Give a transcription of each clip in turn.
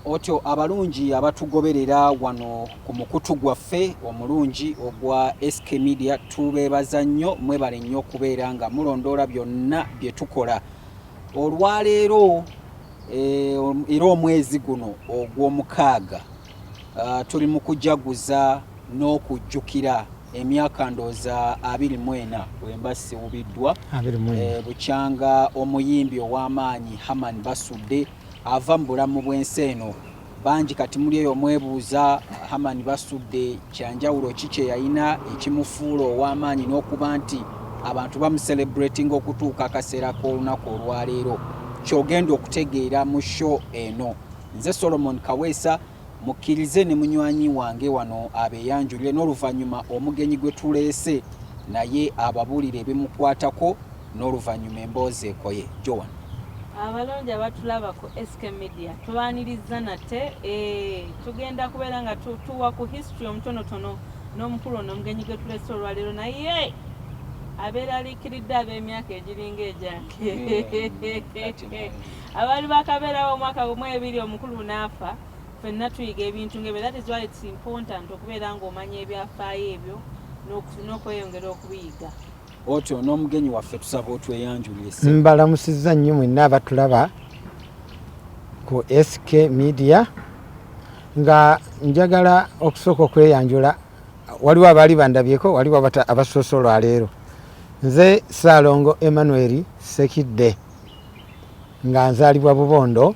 otyo abalungi abatugoberera wano ku mukutu gwaffe omulungi ogwa SK Media tubeebaza nnyo mwebale nnyo okubeera nga mulondoola byonna bye tukola olwaleero era omwezi guno ogw'omukaaga tuli mu kujaguza n'okujjukira emyaka ndooza 24 bwemba siwubiddwa bukyanga omuyimbi ow'amaanyi Herman Basudde ava mu bulamu bw'ensi eno. Bangi kati muli eyo mwebuuza Herman Basudde kyanjawulo ki kye yalina ekimufuula ow'amaanyi n'okuba nti abantu bamuselebrating okutuuka akaseera k'olunaku olwaleero. Kyogenda okutegeera mu show eno. Nze Solomon Kaweesa mukkirize ne munywanyi wange wano abeeyanjulire n'oluvannyuma omugenyi gwe tuleese naye ababuulire ebimukwatako n'oluvannyuma emboozi ekoye. Joan. Abalonji abatulaba ku SK Media tubaaniriza nate tugenda kubeera nga tuwa ku history omutonotono n'omukulu n'omugenyi gwe tuleese olwaleero naye abeera aliikiridde ab'emyaka egiringa egyange abaali bakabeerawo omwaka gumu ebiri omukulu n'afa ffenna tuyiga ebintu ng'ebyo. That is why it's important okubeera ng'omanya ebyafaayo ebyo n'okweyongera okubiyiga. Otyo n'omugenyi waffe tusaba otweyanjulire. Mbalamusizza nnyo mwenna abatulaba ku SK Media nga njagala okusooka okweyanjula. Waliwo abaali bandabyeko, waliwo abasoose olwaleero. Nze Ssalongo Sekidde nga nzaalibwa Bubondo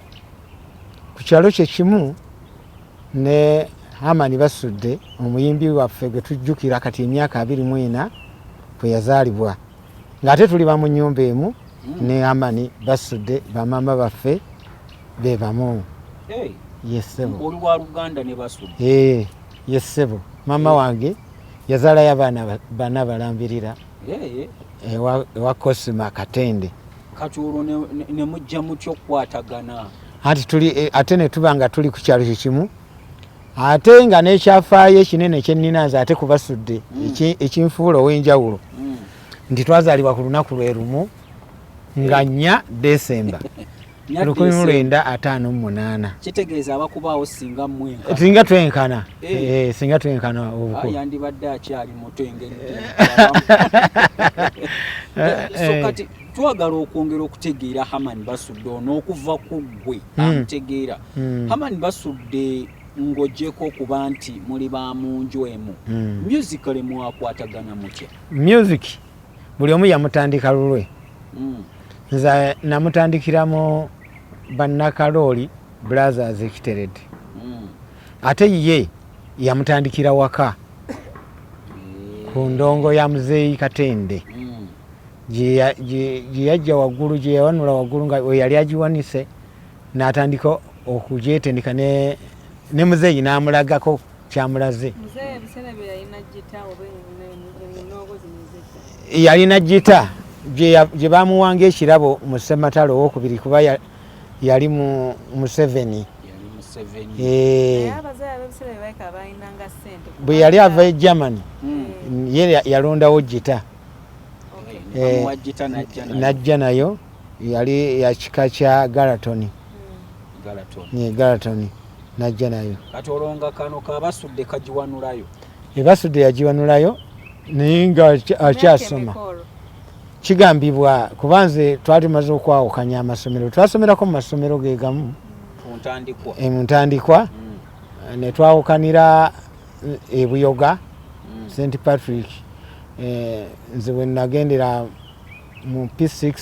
ku kyalo kye kimu ne Herman Basudde omuyimbi waffe gwe tujjukira kati emyaka 24 kwe yazaalibwa ng'ate tuli bamu nnyumba emu ne Herman Basudde bamama baffe be bamu. Yesebo oli wa Luganda ne Basudde. Yesebo mama wange yazaalayo abaana bana balambirira ewa Kosima Katende. Kati olwo ne mujja mutya okukwatagana? Ate ne tuba nga tuli ku kyalo kimu ate nga n'ekyafaayo ekinene kyennina nze ate ku Basudde ekinfuula ow'enjawulo nti twazaalibwa ku lunaku lwe lumu nga 4 Desemba 1958. Kitegeeza abakubaawo singa mwenka. Singa twenkana obukulu. Yandibadde akyali muto engeri. So kati twagala okwongera okutegeera Herman Basudde n'okuva ku ggwe amutegeera. Herman Basudde ng'oggyeko okuba nti muli ba mu nju emu. Musically mwakwatagana mutya? Music buli omu yamutandika lulwe. Nze namutandikiramu bannakalooli Brothers Ekiteredde. Ate ye yamutandikira waka ku ndongo ya Muzeeyi Katende gye yajja waggulu, gye yawanula waggulu nga we yali agiwanise n'atandika okugyetendeka ne Muzeeyi n'amulagako kyamulaze. Yalina gita gye bamuwanga ekirabo mu Ssematalo owokubiri kuba yali mu 7. Bwe yali ava e Germany ye yalondawo gita najja nayo yali ya kika kya Galatoni najja nayo. Kati olonga kano ka Basudde kagiwanulayo? Basudde yagiwanulayo naye nga akyasoma. Kigambibwa kuba nze twali tumaze okwawukanya amasomero, twasomerako mu masomero ge gamu mu ntandikwa ne twawukanira e Buyoga St. Patrick. Nze bwe nagendera mu P6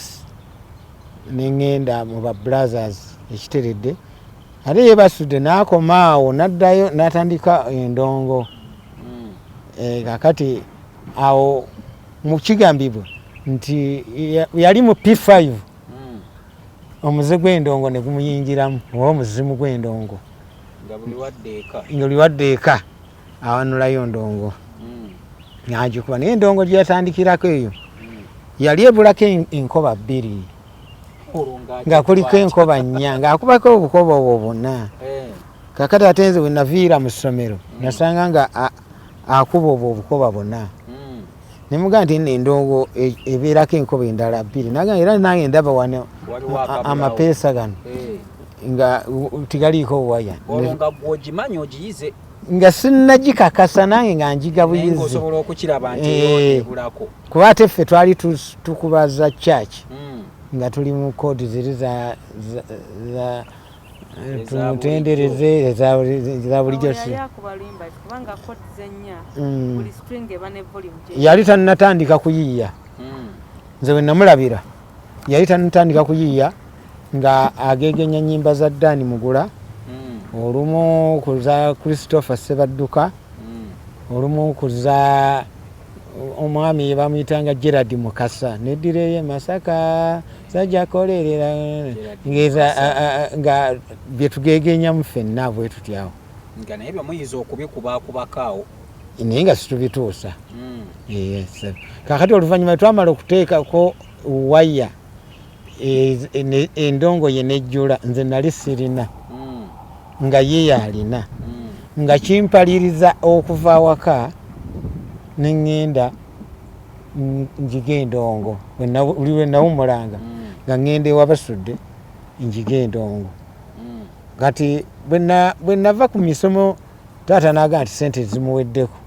n'engenda mu ba Brothers Ekiteredde ate ye Basudde n'akomaawo n'addayo n'atandika endongo. Kakati awo mu kigambibwa nti yali mu P5 omuze gw'endongo ne gumuyingiramu oba omuzimu gw'endongo nga buli wadde eka awanulayo ndongo n'agikuba naye endongo gye yatandikirako eyo yali ebulako enkoba 2 nga kuliko enkoba 4 ng'akubako obukoba obwo bwonna. Kakati ate nze we naviira mu ssomero nasanga nga akuba obwo obukoba bwonna. Nemuga nti endongo ebeerako enkoba endala 2 naga era nange ndaba wano amapeesa gano nga tigaliiko waya olonga gwogimanyi ogiyize nga sinnagikakasa nange nga njiga buyizi osobola okukiraba nti ebulako kuba ate ffe twali tukubaza church nga tuli mu koodi ziri za tumutendereze za bulijjo yali tannatandika kuyiiya nze bwe namulabira yali tannatandika kuyiiya nga agegenya nnyimba za Dani Mugula olumu kuza Christopher Sebadduka olumu kuza omwami ye bamuyitanga Gerard Mukasa nedireye Masaka sajja kolerera nga byetugegenya mu ffenna bwe tutyawo nga naye byamuyiza okubikubakubakaawo naye nga situbituusa kakati oluvannyuma twamala okuteekako waya endongo ye nejjula nze nali sirina nga ye yalina nga kimpaliriza okuva awaka neŋŋenda njiga endongo lwe nawumulanga nga ŋŋenda ewa Basudde njiga endongo kati bwe nava ku misomo taata naga nti sente zimuweddeko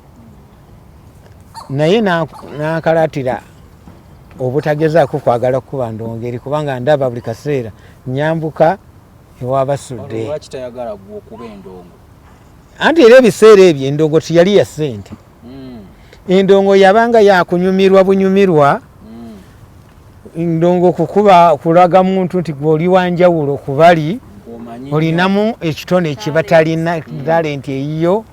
naye nakalatira obutagezaako kwagala kuba ndongeri kubanga ndaba buli kaseera nyambuka ewa Basudde anti era ebiseera ebyo endongo tiyali ya ssente endongo yabanga yakunyumirwa bunyumirwa endongo kulaga muntu nti gwoli wanjawulo kubali olinamu ekitone ekibatalina talenti eyiyo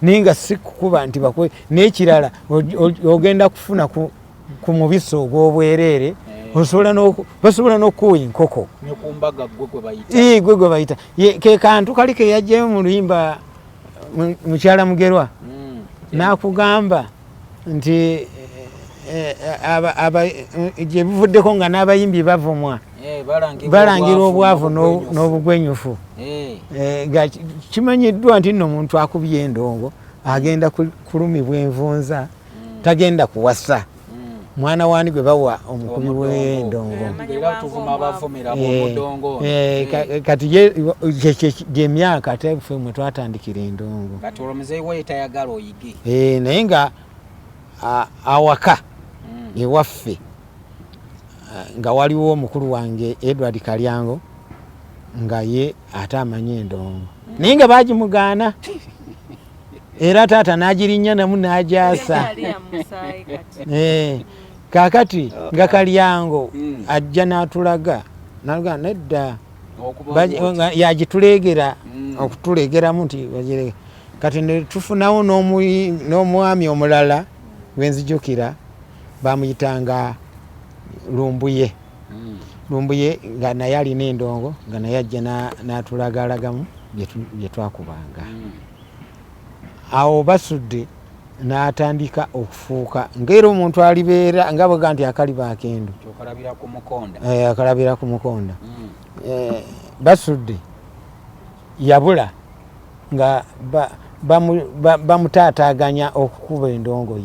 ninga si kukuba nti bakwe n'ekirala ogenda kufuna ku mubisi ogw'obwereere basobola n'okuwa enkoko gwe gwe bayita ke kantu kali ke yajjayo mu Luyimba mukyala Mugerwa n'akugamba nti gye bivuddeko nga n'abayimbi bavumwa balangira obwavu n'obugwenyufu kimanyiddwa nti nno omuntu akubye endongo agenda kulumibwa envunza tagenda kuwasa mwana wani gwe bawa omukubi w'endongo kati gyemyaka ate ffe mwe twatandikira endongo naye nga awaka ewaffe nga waliwo omukulu wange Edward Kalyango nga ye ate amanyi endongo naye nga bagimugaana era taata n'agirinya namu n'agyasa kakati nga Kalyango ajja n'atulaga naluga nedda yagituleegera okutuleegeramu nti bagireke kati ne tufunawo n'omwami omulala wenzijukira bamuyitanga Lumbuye nga naye alina endongo nga naye ajja n'atulagalagamu bye twakubanga awo Basudde n'atandika okufuuka ng'era omuntu alibeera nga bwega nti akaliba akendo akalabira ku mukonda Basudde yabula nga bamutaataaganya okukuba endongo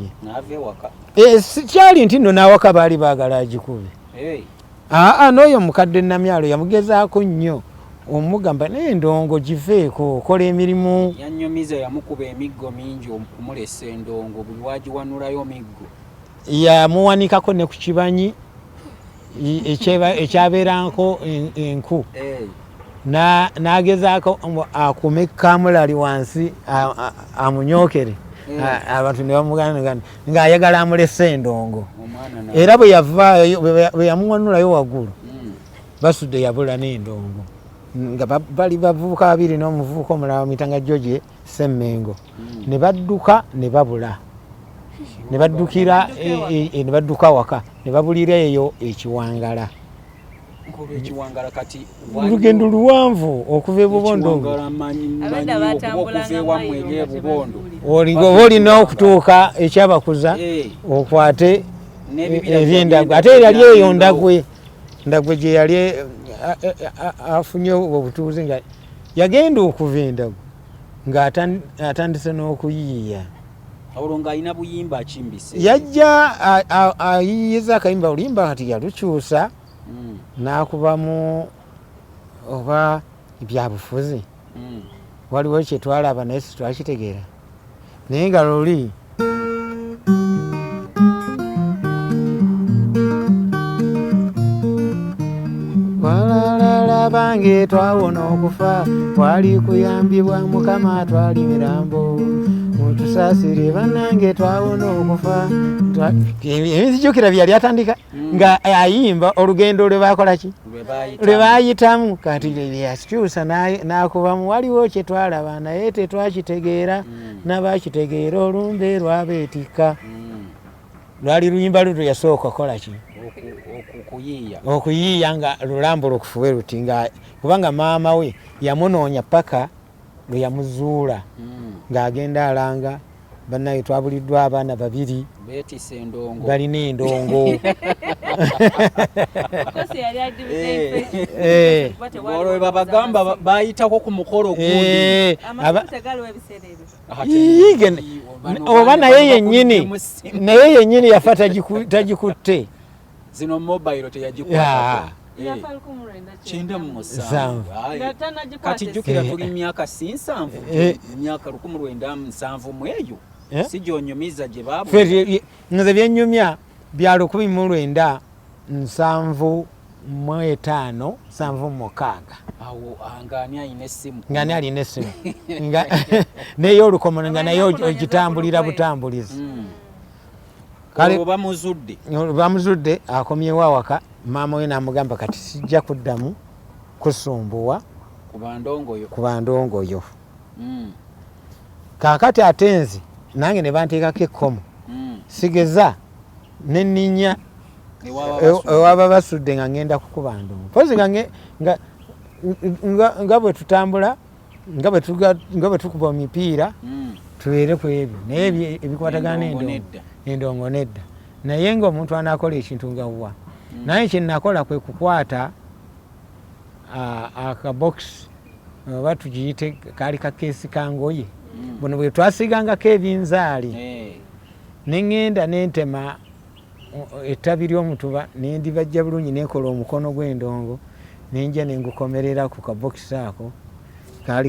ye sikyali nti nno n'awaka baali baagala agikube n'oyo mukadde Namyalo yamugezaako nnyo omugamba n'endongo giveeko kola emirimu yanyumiza yamukuba emiggo mingi okumulesa endongo buli wagiwanulayo miggo yamuwanikako ne ku kibanyi ekyabeeranko enku n'agezaako akume kamulali wansi amunyokere abantu ne bamugana ng'ayagala amulesa endongo era bwe yavaayo bwe yamuwanulayo waggulu Basudde yabula n'endongo nga bali bavubuka babiri n'omuvubuka omulala bamuyitanga George Semmengo ne badduka ne babula ne baddukira ne badduka waka ne babulira eyo ekiwangala olugendo luwanvu okuva e Bubondo olinga oba olina okutuuka ekyabakuza okwate ebyendagwe ate yali eyo ndagwe gye yali afunye obutuuzi nga yagenda okuva endagwe ng'atandise n'okuyiiya yajja ayiyiza akayimba Luyimba kati yalukyusa n'akubamu oba byabufuzi waliwo kyetwalaba naye situakitegeera naye nga luli walalala bange twawona okufa twali kuyambibwa mukama twali mirambo mutusaasire bannange twawona okufa ebizijukira byali atandika nga ayimba olugendo lwe bakolaki lwe bayitamu kati yakyusa nakubamu waliwo kyetwalaba naye tetwakitegeera nabakitegeera olumbe lwabeetikka lwali luyimba luto yasooka kolaki okuyiiya nga lulambo lukufuwe luti nga kubanga maama we yamunoonya paka lwe yamuzuula ng'agenda alanga bannaye twabuliddwa abaana babiri balina endongo olwo babagamba bayitako ku mukolo gundi oba naye yennyini yafa tagikutte zino mobile teyagikwatako Chinda musanvu kati jukira tuli myaka si nsanvu myaka 1970 mweyo sijonyomiza gye babu nze byennyumya bya 1975 awo angani ayine simu ngani aline essimu nga neyo olukomono nga nayo ogitambulira butambulizi kale bamuzudde akomyewo awaka maama we namugamba kati sijja kuddamu kusumbuwa ku bandongoyo kakati ate nze nange ne banteekako ekkomo sigeza neninya ewaba Basudde nga ngenda kukuba ndongo pozi nga bwe tutambula nga bwe tukuba omipiira tubeere ku ebyo naye ebikwatagana endongo nedda naye ng'omuntu anaakola ekintu nga wa naye kyenakola kwe kukwata akabokisi oba tugiyite kaali kakeesi kangoye buno bwe twasigangako ebinzaali neŋŋenda nentema ettabi ly'omutuba nendibajja bulungi nekola omukono gw'endongo nenja nengukomerera ku kabokisi ako kaali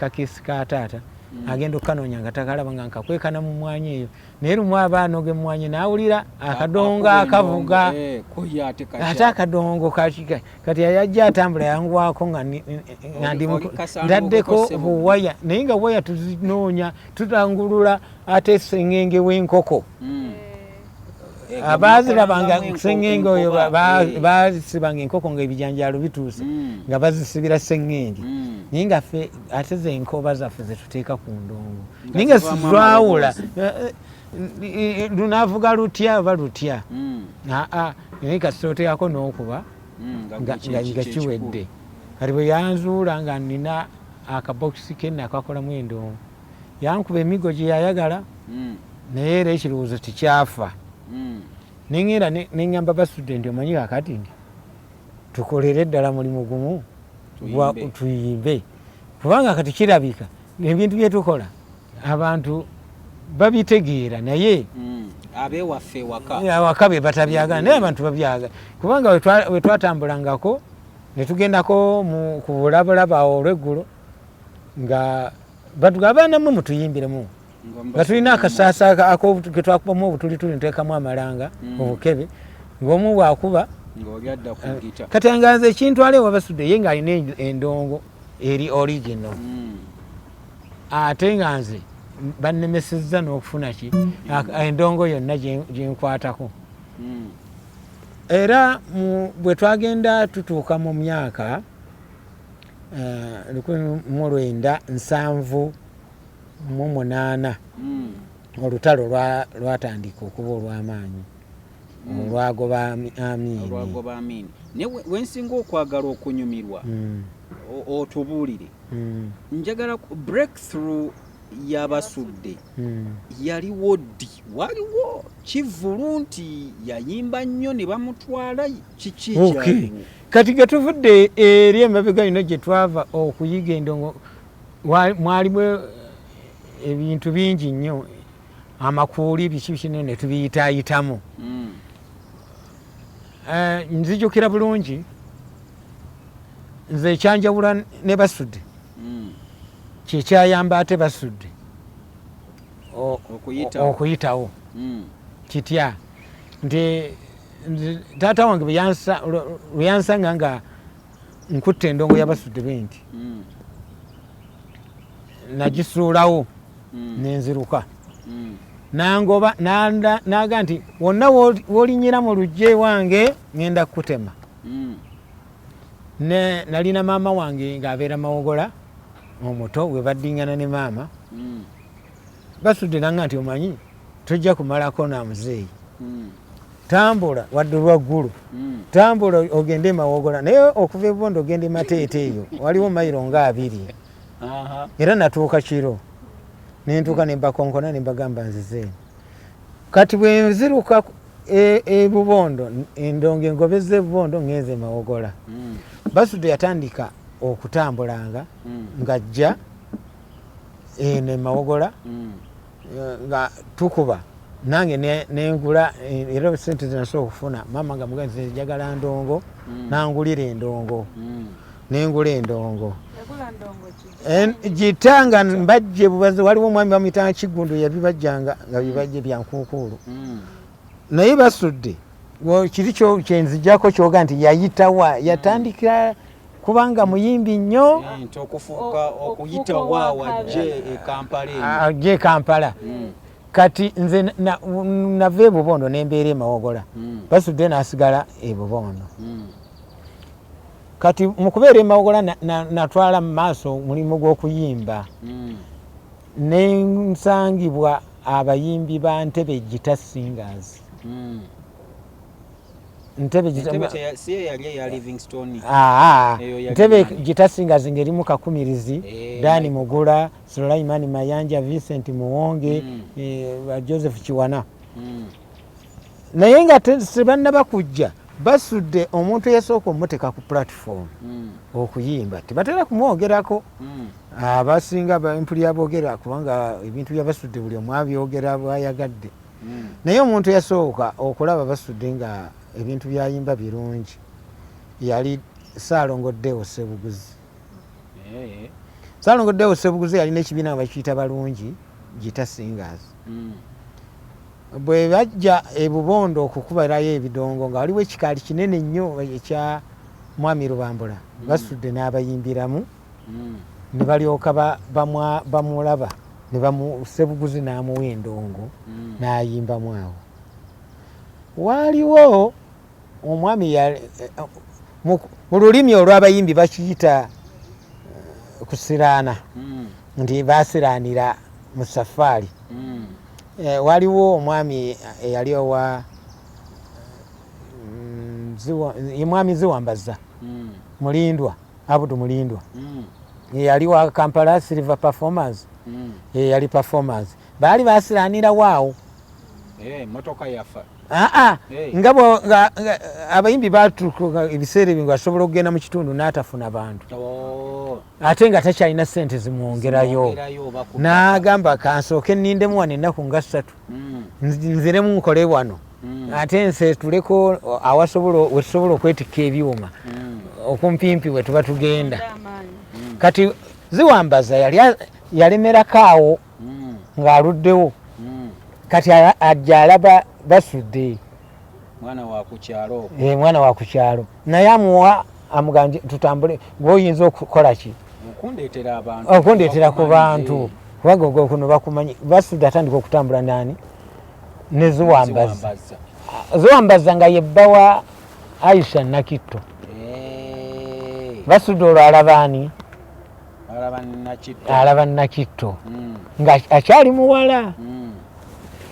kakeesi ka taata agenda okukanoonya nga takalaba nga nkakwekana mu mwanya eyo naye lumu abaana oge mwanya nawulira akadongo akavuga ate akadongo kati yajja atambula yangwako nga ndaddeko buwaya naye nga waya tuzinoonya tutangulula ate sengenge w'enkoko abazirabanga sengenge oyo basibanga enkoko nga ebijanjaalo bituuse nga bazisibira sengenge naye nga ffe ate zenkoba zaffe zetuteeka ku ndongo naye nga sizwawula lunaavuga lutya oba lutya naye kasitooteekako n'okuba nga kiwedde kati bwe yanzuula nga nina akabokisi ke nakakolamu endongo yankuba emigo gye yayagala naye era ekirowoozo tikyafa neŋŋenda neŋŋamba Basudde nti omanyi kakati nti tukolere ddala mulimu gumu tuyimbe kubanga kati kirabika ebintu byetukola abantu babitegeera naye abewaffe awaka be batabyagala naye abantu babyagala kubanga we twatambulangako ne tugendako ku bulabulaba awo olweggulo nga abaanamu mutuyimbiremu nga tulina akasaasa ketwakubamu obutuli nteekamu amalanga obukebe ng'omu bwakuba kati anganza ekintwala ewa Basudde ye ng'alina endongo eri original ate nga nze bannemesezza n'okufuna ki endongo yonna gyenkwatako era bwe twagenda tutuuka mu myaka 1978 olutalo lwatandika okuba olw'amaanyi olwagoba Amiini naye wensinga okwagala okunyumirwa otubuulire njagala breakthrough y'Abasudde yaliwo ddi waliwo kivulu nti yayimba nnyo ne bamutwala kiki kyaliwo kati getuvudde eri emabega yino gye twava okuyiga endongo mwalimu ebintu bingi nnyo amakuuli biki kino ne tubiyitaayitamu nzijukira bulungi nze ekyanjawula ne Basudde kyekyayamba ate Basudde okuyitawo kitya nti taata wange bwe yansanga nga nkutte endongo ya Basudde benti nagisuulawo nenziruka nangoba naga nti wonna wolinyira mu lujje wange ngenda kukutema. Nalina maama wange ng'abeera Mawogola omuto we baddingana ne maama. Basudde nanga nti omanyi tojja kumalako na muzeeyi. Tambula wadde lwaggulu tambula ogende Mawogola naye okuva e Bubondo ogende Mateete eyo waliwo mayiro nga 2 era natuuka kiro nentuuka ne mbakonkona ne mbagamba nzizeeno kati bwe nziruka e Bubondo endongo engobezza e Bubondo ngenze Mawogola. Basudde yatandika okutambulanga ng'ajja ne Mawogola nga tukuba nange nengula era sente zinasobola okufuna maama nga muganzi njagala ndongo nangulira endongo nengula endongo gitanga mbajje bubazi waliwo omwami bamuyitanga Kiggundu yabibajjanga nga bibajje byankuukuulu naye Basudde kiri kyenzijjako kyoga nti yayitawa yatandikira kubanga muyimbi nnyo okuyitawa wajje e Kampala kati nze nava e Bubondo nembeera e Mawogola Basudde nasigala e Bubondo kati mukubeera e Mawogola natwala mu maaso mulimu gw'okuyimba nensangibwa abayimbi ba Ntebe Gita Singers. Ntebe Gita Singers ngerimu Kakumirizi Dani Mugula Sulaiman Mayanja Vincent Muwonge Joseph Kiwana naye nga tebannaba kujja Basudde omuntu yasooka omuteka ku platform okuyimba tebatera kumwogerako abasinga empuli aboogera kubanga ebintu bya Basudde buli omu abyogera bwayagadde naye omuntu yasooka okulaba Basudde nga ebintu byayimba birungi yali Ssalongo Sekidde. Ssalongo Sekidde yalina ekibiina bakiyita balungi Gita Singers. Bwe bajja e Bubondo okukubalayo ebidongo nga waliwo ekikaali kinene nnyo ekya Mwami Lubambula Basudde n'abayimbiramu ne balyoka bamulaba ne Sekidde n'amuwa endongo n'ayimbamu awo. Waliwo omwami mu lulimi olw'abayimbi bakiyita kusiraana nti basiraanira mu safaari. Waliwo omwami eyali owa mwami Ziwambaza Mulindwa Abudu Mulindwa yali wa Kampala Silver Performers yali performers baali basiraanira waawo motoka yafa ngabo abayimbi batuuka ebiseera ebyo ngasobola okugenda mu kitundu n'atafuna bantu ate nga takyalina ssente zimwongerayo n'agamba kansooke nnindemu wano ennaku nga 3 nziremu nkole wano ate nseetuleko wetusobola okwetikka ebyuma okumpimpi we tuba tugenda. Kati Ziwambaza yalemerako awo ng'aluddewo kati ajja alaba Basudde mwana wa ku kyalo naye amuwa amugambye tutambule ng'oyinza okukola ki okundeetera ku bantu kubanga ogwo kuno bakumanyi. Basudde atandika okutambula nani ne Ziwambaza nga yebba wa Aisha Nakitto. Basudde olwo alabaani alaba Nakitto nga akyali muwala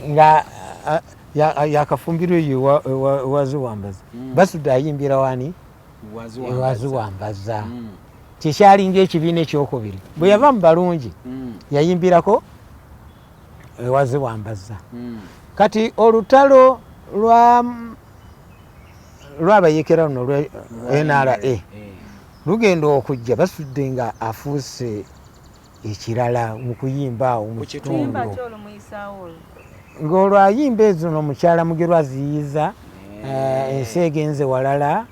nga yakafumbirwa eyo wa Ziwambaza. Basudde ayimbira wani ewa Ziwambaza kyekyalinga ekibiina ekyokubiri. Bwe yava mu balungi yayimbirako ewa Ziwambaza. Kati olutalo lw'abayekera luno lwa NRA lugenda okujja Basudde nga afuuse ekirala mu kuyimba awo mu kitundu ng'olwo ayimba ezo n'omukyala Mugerwa Ziyiza ensi egenze walala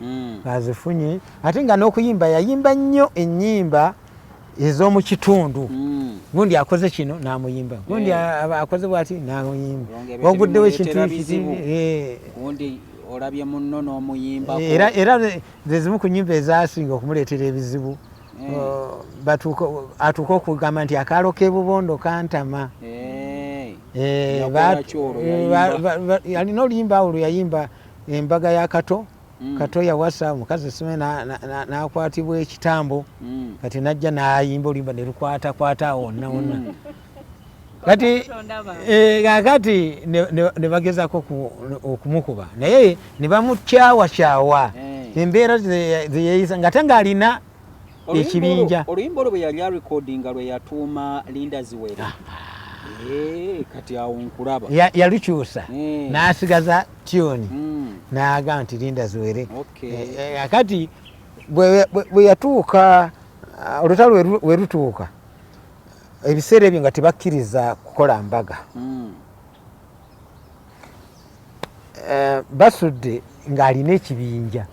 azifunye ate nga n'okuyimba yayimba nnyo ennyimba ez'omu kitundu gundi akoze kino n'amuyimba gundi akoze bwati n'amuyimba waguddewo ekintu gundi olabye munno n'omuyimba era zezimu ku nnyimba ezasinga okumuleetera ebizibu atuuka okugamba nti akaalo k'ebubondo kantama alina oluyimba awo lwe yayimba embaga ya kato yawasa omukazi sime n'akwatibwa ekitambo kati najja n'ayimba oluyimba ne lukwatakwata wonna wonna kati ne bagezako okumukuba naye ne bamukyawakyawa embeera zeyeyisa nga ate ng'alina ekibinja oluyimba olwo bwe yali arekodinga lwe yatuuma Linda Ziwere kati awo nkulaba yalukyusa n'asigaza tyoni n'agamba nti Linda Ziwere kati bwe yatuuka olutalo we lutuuka ebiseera ebyo nga tebakkiriza kukola mbaga Basudde ng'alina ekibinja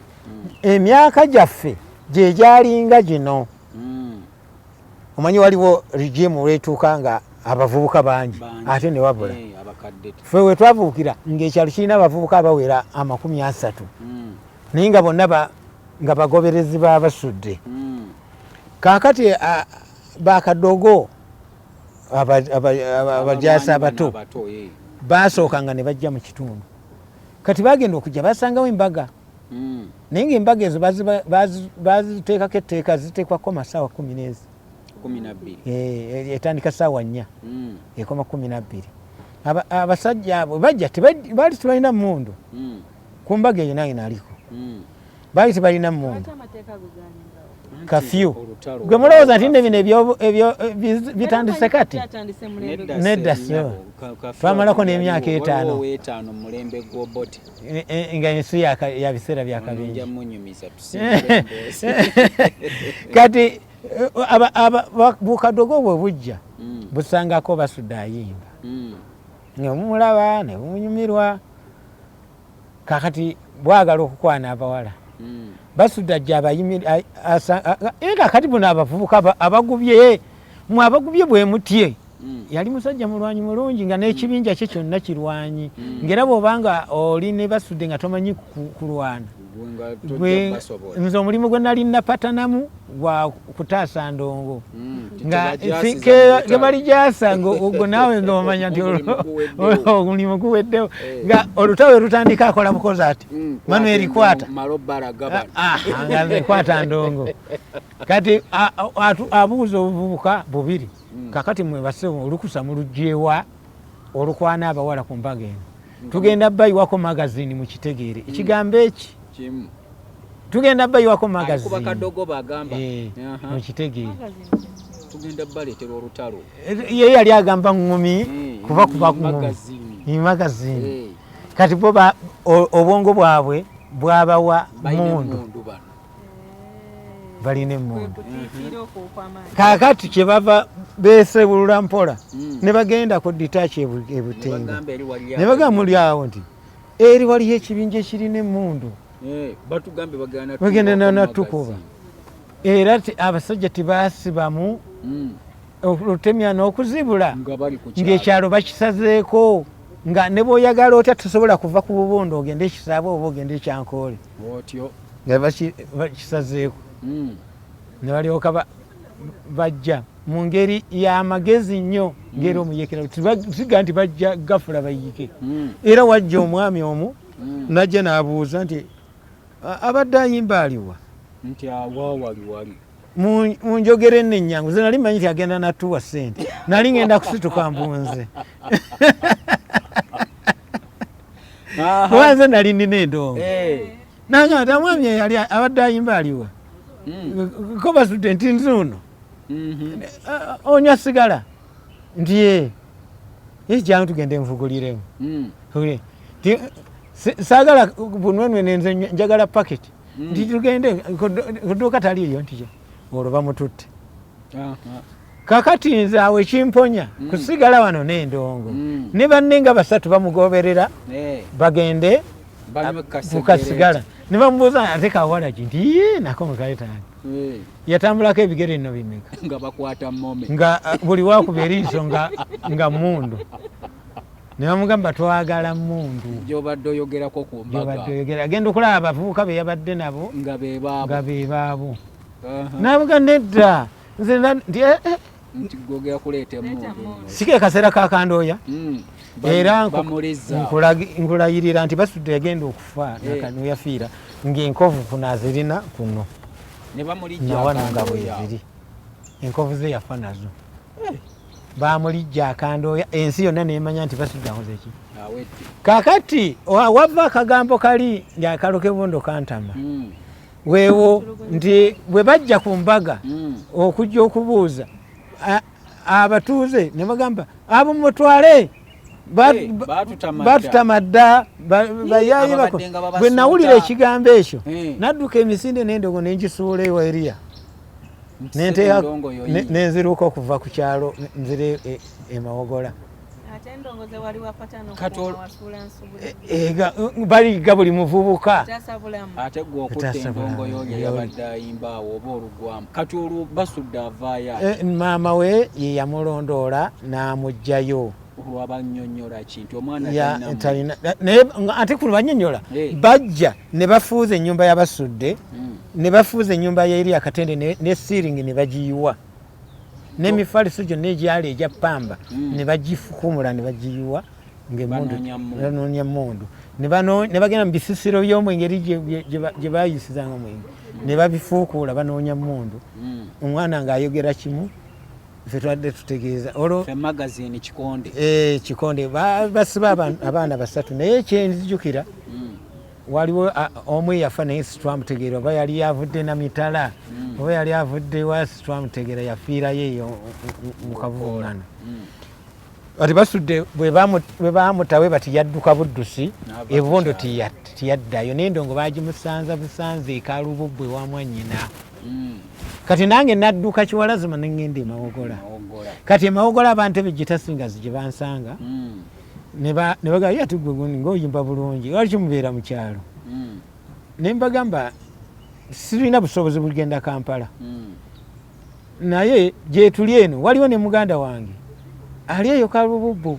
emyaka gyaffe gye gyalinga gino omanyi waliwo rigimu lwetuuka nga abavubuka bangi ate ne wabula ffe we twavuukira ng'ekyalo kirina abavubuka abawera 30 naye nga bonna nga bagoberezi ba Basudde kaakati bakadogo abajaasi abato basookanga ne bajja mu kitundu kati bagenda okujja basangawo embaga naye ng'embaga ezo baziteekako etteeka ziteekwako masaawa 12 etandika saawa 4 ekoma 12 abasajja abo bajja baali tebalina mmundu ku mbaga eyo nange naliko baali tebalina mmundu kafyu gwe mulowooza nti nne bino ebyo bitandise kati nedda so twamalako n'emyaka 5 nga ensi ya biseera byakabingi kati bukadogo bwe bujja busangako Basudde ayimba nga mumulaba ne bumunyumirwa kakati bwagala okukwana abawala Basudde ajja abayimira kati buno abavubuka abagubye bwe mutye yali musajja mulwanyi mulungi nga n'ekibinja kye kyonna kirwanyi ng'era bw'obanga oli ne Basudde nga tomanyi kulwana nze omulimu gwe nali napatanamu gwa kutaasa ndongo nga ge bali gyasa ogwo naawe ng'omanya nti omulimu guweddewo nga olutawe lutandika akola bukozi ati Manuel kwata nga nze kwata ndongo kati abuuza obuvubuka bubiri kakati mwebase olukusa mulugyewa olukwana abawala ku mbaga eno tugenda bayiwako magazini mu kitegeere ekigambo eki tugenda bayiwako magazini mu kitegeere tugenda baleetera olutalo ye yali agamba ngumi kuba ku ngumi magazini kati bo obwongo bwabwe bwabawa mundu balina emmundu kaakati kyebava beesebulula mpola ne bagenda ku ditaaki ebutenga ne bagamba muli awo nti eri waliyo ekibinja ekirina emmundu bagenda natukuba era abasajja tebaasibamu olutemya n'okuzibula ng'ekyalo bakisazeeko nga ne bw'oyagala otya tosobola kuva ku bubondo ogende ekisaabo oba ogende ekyankoole nga bakisazeeko ne balyoka bajja mu ngeri y'amagezi nnyo ngeri omuyekera siga nti bajja gafula bayike era wajja omwami omu najja n'abuuza nti abadde ayimba aliwa nti awawali mu njogera ennennyangu ze nali manyi nti agenda natuwa ssente nali ngenda kusituka mbunze kubanze nali nina endongo nanga nti omwami yali abadde ayimba aliwa ko Basudde nti nzuno onywa sigala nti jangu tugende nvuguliremu saagala bunwenwe nenze njagala paketi nti tugende kuduuka taliiyo nti olwo bamututte kakati nze awo ekimponya kusigala wano n'endongo ne banne nga 3 bamugoberera bagende kukasigala ne bamubuuza ate kawala ki nti nako mukaletange yatambulako ebigere nno bimeka nga bakwata mome nga buli wakuba eriiso nga mundu ne bamugamba twagala mundu gyobadde oyogerako ku mbaga agenda okulaba abavubuka be yabadde nabo nga bebaabo nabuga nedda nze nti gwogera kuleeta emundu sike kaseera kakandooya era nkulayirira nti Basudde yagenda okufa yafiira ng'enkovu kunazirina kuno nawano nga bweziri enkovu ze yafa nazo bamulijja akandooya ensi yonna nemanya nti Basudde akoze ki kakati wava akagambo kali ng'akaloke bondo kantama weewo nti bwe bajja ku mbaga okujja okubuuza abatuuze ne bagamba abo mutwale batutamadda bayayi bako bwe nawulira ekigambo ekyo nadduka emisinde n'endogo n'engisuula ewa eriya nenziruka okuva ku kyalo nzire emawogola baliga buli muvubuka ate gwe okutta endongo yo yabadde ayimbaawo oba olugwamu kati olwo Basudde avaayo maama we ye yamulondoola n'amugjayo olwabanyonnyola kintu omwana talina ate ku lubanyonnyola bajja ne bafuuza ennyumba ya Basudde ne bafuuza ennyumba yeri akatende ne siiringi ne bagiyiwa n'emifaliso gyonna egyali egya ppamba ne bagifukumula ne bagiyiwa ng'emundu mundu ne bagenda mu bisisiro by'omwengeri gye bayisizanga omwenge ne babifuukuula banoonya mundu omwana ng'ayogera kimu ffe twadde tutegeeza olwo magazine kikonde basiba abaana basatu naye kyenzijukira waliwo omu yafa naye sitwamutegeera oba yali avudde na mitala oba yali avudde wa sitwamutegeera yafiirayo eyo mu kavubuŋŋano ati Basudde bwe bamutawe bati yadduka buddusi ebubondo tiyaddayo n'endongo bagimusanza busanze ekalububbwe wa mwannyina kati nange nadduka Kiwalazima neŋŋenda emawogola kati emawogola abantebe gitasingazi gye bansanga ne bagamba ate gwe ng'oyimba bulungi lwaki mubeera mu kyalo ne mbagamba sirina busobozi bugenda Kampala naye gye tuli eno waliwo ne muganda wange ali eyo Kalububbu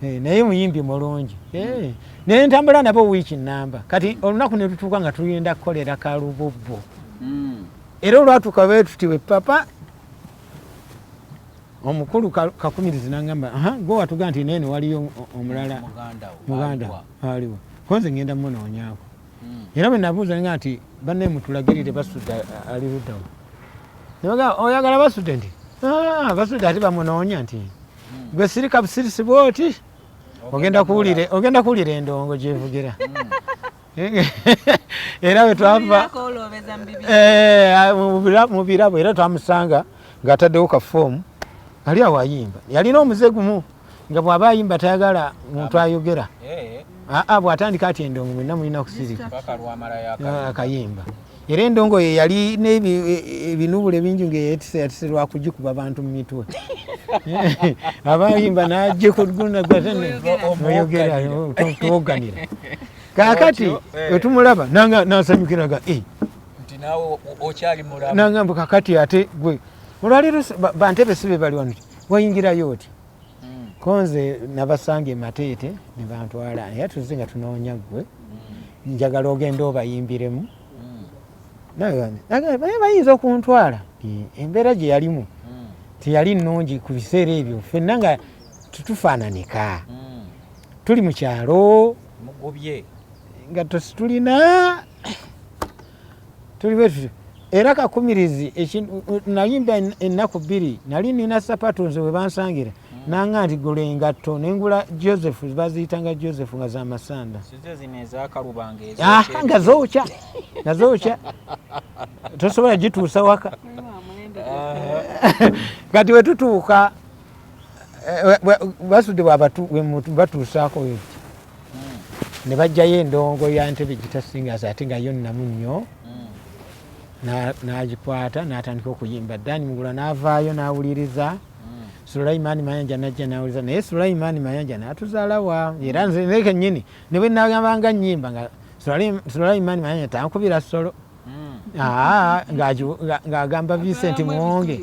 naye muyimbi mulungi naye ntambula nabo wiiki nnamba kati olunaku ne lutuuka nga tugenda kukolera Kalububbu era olwatuuka beetutiwe papa omukulu Kakumirizi n'angamba gwe watuga nti neeno waliyo omulala muganda aliwo konze ngenda munoonyaako era bwe nabuuza nga nti banne mutulagirire Basudde ali luddawo ne bagamba oyagala Basudde nti Basudde ate bamunoonya nti gwe sirika busirisi bwoti ogenda kuwulira endongo gyevugira era bwe twava mu birabo era twamusanga ng'ataddewo kafoomu ali awo ayimba yalina omuze gumu nga bw'aba ayimba tayagala muntu ayogera bw'atandika ati endongo mwenna mulina kusirika akayimba era endongo ye yali n'ebinubule bingi ng'eyatise lwakugikuba abantu mu mitwe aba ayimba n'ajjekugunagatoyogera tuwoganira kakati wetumulaba nasanyukiraga nangamba kakati ate gwe olwaleero bantebe sibe bali wano wayingirayo oti konze nabasanga emateete ne bantwala naye tuze nga tunoonya gwe njagala ogenda obayimbiremu naye bayinza okuntwala embeera gye yalimu teyali nnungi ku biseera ebyo ffenna nga tutufaananika tuli mu kyalo nga tositulina tuli bwetuti era Kakumirizi nayimba ennaku bbiri nali nina sapatu nze we bansangira nanga nti gula engatto nengula Joseph baziyitanga Joseph nga za masanda nga zookya tosobola gituusa waka kati wetutuuka Basudde batuusaako eti ne bajjayo endongo ya ntebe gitasingaza ate nga yo nnamu nnyo n'agikwata n'atandika okuyimba Dani Mugula n'avaayo n'awuliriza Sulaiman Mayanja najja nawuliza naye Sulaiman Mayanja n'atuzaalawa era nze ne kennyini ne bwe nagambanga nnyimba nga Sulaiman Mayanja tankubira solo ng'agamba Vincent Muwonge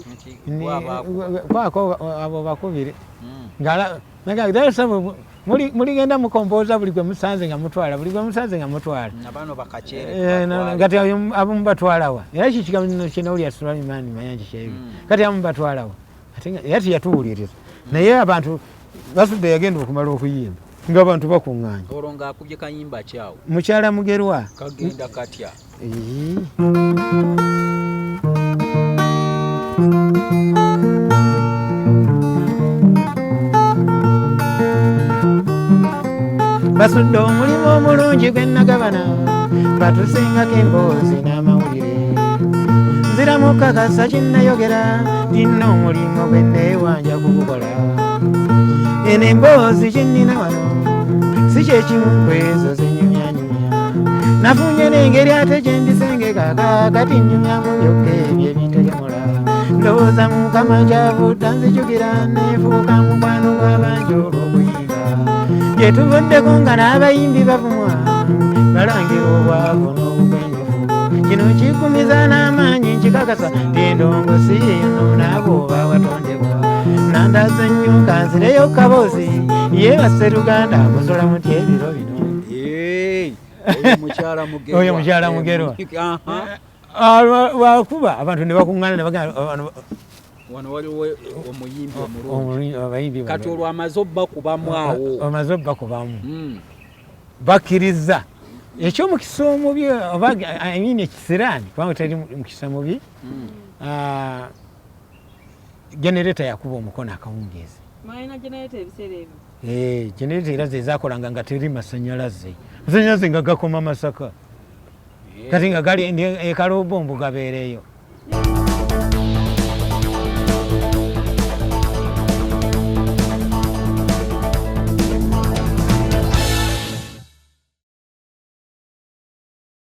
kwako abo bakubire muligenda mukompoza buli gwe musanze nga mutwala kati abamu batwalawa era ekyo kigambo kinawulya Sulaiman Mayanja kyebi kati abamu batwalawa era tiyatuwuliriza naye abantu Basudde yagenda okumala okuyimba ng'abantu bakuŋŋaanya olwo ng'akubye kayimba kyawo mukyala Mugerwa kagenda katya Basudde omulimu omulungi gwe nagabana batusingako emboozi n'amawulire nziramu kakasa kinnayogera nina omulimu gwe neewanja kugukola eno emboozi kyennina wano si kyekimu kwezo zenyumyanyumya nafunye n'engeri ate gye mbisengeka kati nyumyamu byokka ebyo ebintegemula ndowooza Mukama kyavudda nzijukira neefuuka mukwano gw'abangi olw'okuyinga gye tuvuddeko nga n'abayimbi bavumwa balangira obwavu n'obugwenyufu kino kikumiza n'amaanyi nkikakasa endongo si eno naabo bawatondebwa nandaze nnyo kanzireyo kaboozi yeebase Luganda musola mutya ebiro bino oyo mukyala Mugerwa lwakuba abantu ne bakuŋŋaana ne bagamba wano waliwo omuyimbi kati olwo amaze obbakubamu awo obbakubamu bakkiriza ekyomukisa omubi oba ekisiraani kubanga teri mukisa mubi genereta yakuba omukono akawungeezi genereta era zezakolanga nga teri masanyalaze nga gakoma Masaka kati nga gali ekalobombo gabeereyo